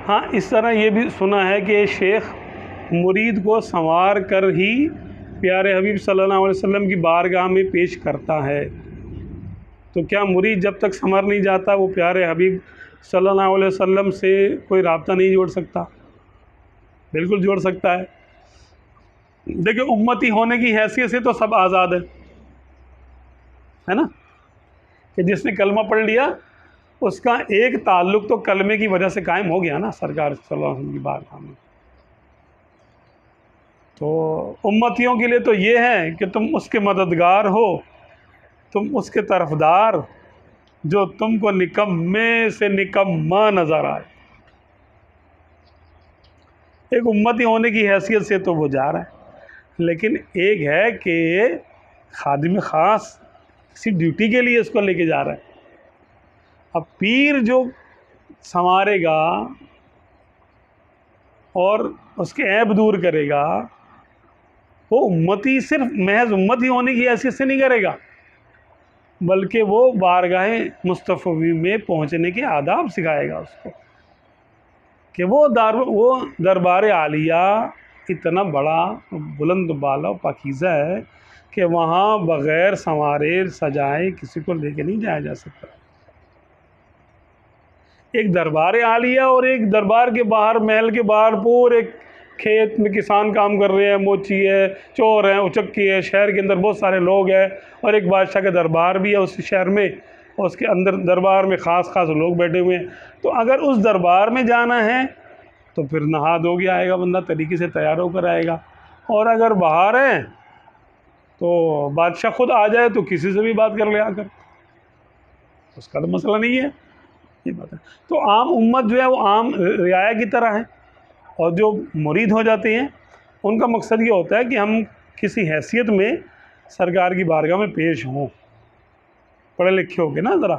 ہاں اس طرح یہ بھی سنا ہے کہ شیخ مرید کو سنوار کر ہی پیارے حبیب صلی اللہ علیہ وسلم کی بارگاہ میں پیش کرتا ہے۔ تو کیا مرید جب تک سنور نہیں جاتا وہ پیارے حبیب صلی اللہ علیہ وسلم سے کوئی رابطہ نہیں جوڑ سکتا؟ بالکل جوڑ سکتا ہے۔ دیکھیں امتی ہونے کی حیثیت سے تو سب آزاد ہے نا، کہ جس نے کلمہ پڑھ لیا اس کا ایک تعلق تو کلمے کی وجہ سے قائم ہو گیا نا سرکار صلی اللہ علیہ وسلم کی بارگاہ میں۔ تو امتیوں کے لیے تو یہ ہے کہ تم اس کے مددگار ہو، تم اس کے طرفدار جو تم کو نکمے سے نکما نظر آئے۔ ایک امتی ہونے کی حیثیت سے تو وہ جا رہا ہے، لیکن ایک ہے کہ خادم خاص کسی ڈیوٹی کے لیے اس کو لے کے جا رہا ہے۔ اب پیر جو سنوارے گا اور اس کے عیب دور کرے گا وہ امتی صرف محض امتی ہونے کی حیثیت سے نہیں کرے گا، بلکہ وہ بارگاہ مصطفی میں پہنچنے کے آداب سکھائے گا اس کو، کہ وہ دربار عالیہ اتنا بڑا بلند بالا پاکیزہ ہے کہ وہاں بغیر سنوارے سجائے کسی کو لے کے نہیں جایا جا سکتا۔ ایک دربار عالیہ اور ایک دربار کے باہر محل کے باہر پورے کھیت میں کسان کام کر رہے ہیں، موچی ہے، چور ہیں، اچکی ہے، شہر کے اندر بہت سارے لوگ ہیں، اور ایک بادشاہ کا دربار بھی ہے اس شہر میں، اور اس کے اندر دربار میں خاص لوگ بیٹھے ہوئے ہیں۔ تو اگر اس دربار میں جانا ہے تو پھر نہا دھو کے آئے گا بندہ، طریقے سے تیار ہو کر آئے گا، اور اگر باہر ہیں تو بادشاہ خود آ جائے تو کسی سے بھی بات کر لے آ کر، اس کا تو مسئلہ نہیں ہے، یہ بات ہے۔ تو عام امت جو ہے وہ عام رعایا کی طرح ہے، اور جو مرید ہو جاتے ہیں ان کا مقصد یہ ہوتا ہے کہ ہم کسی حیثیت میں سرکار کی بارگاہ میں پیش ہوں، پڑھے لکھے ہو کے نا ذرا۔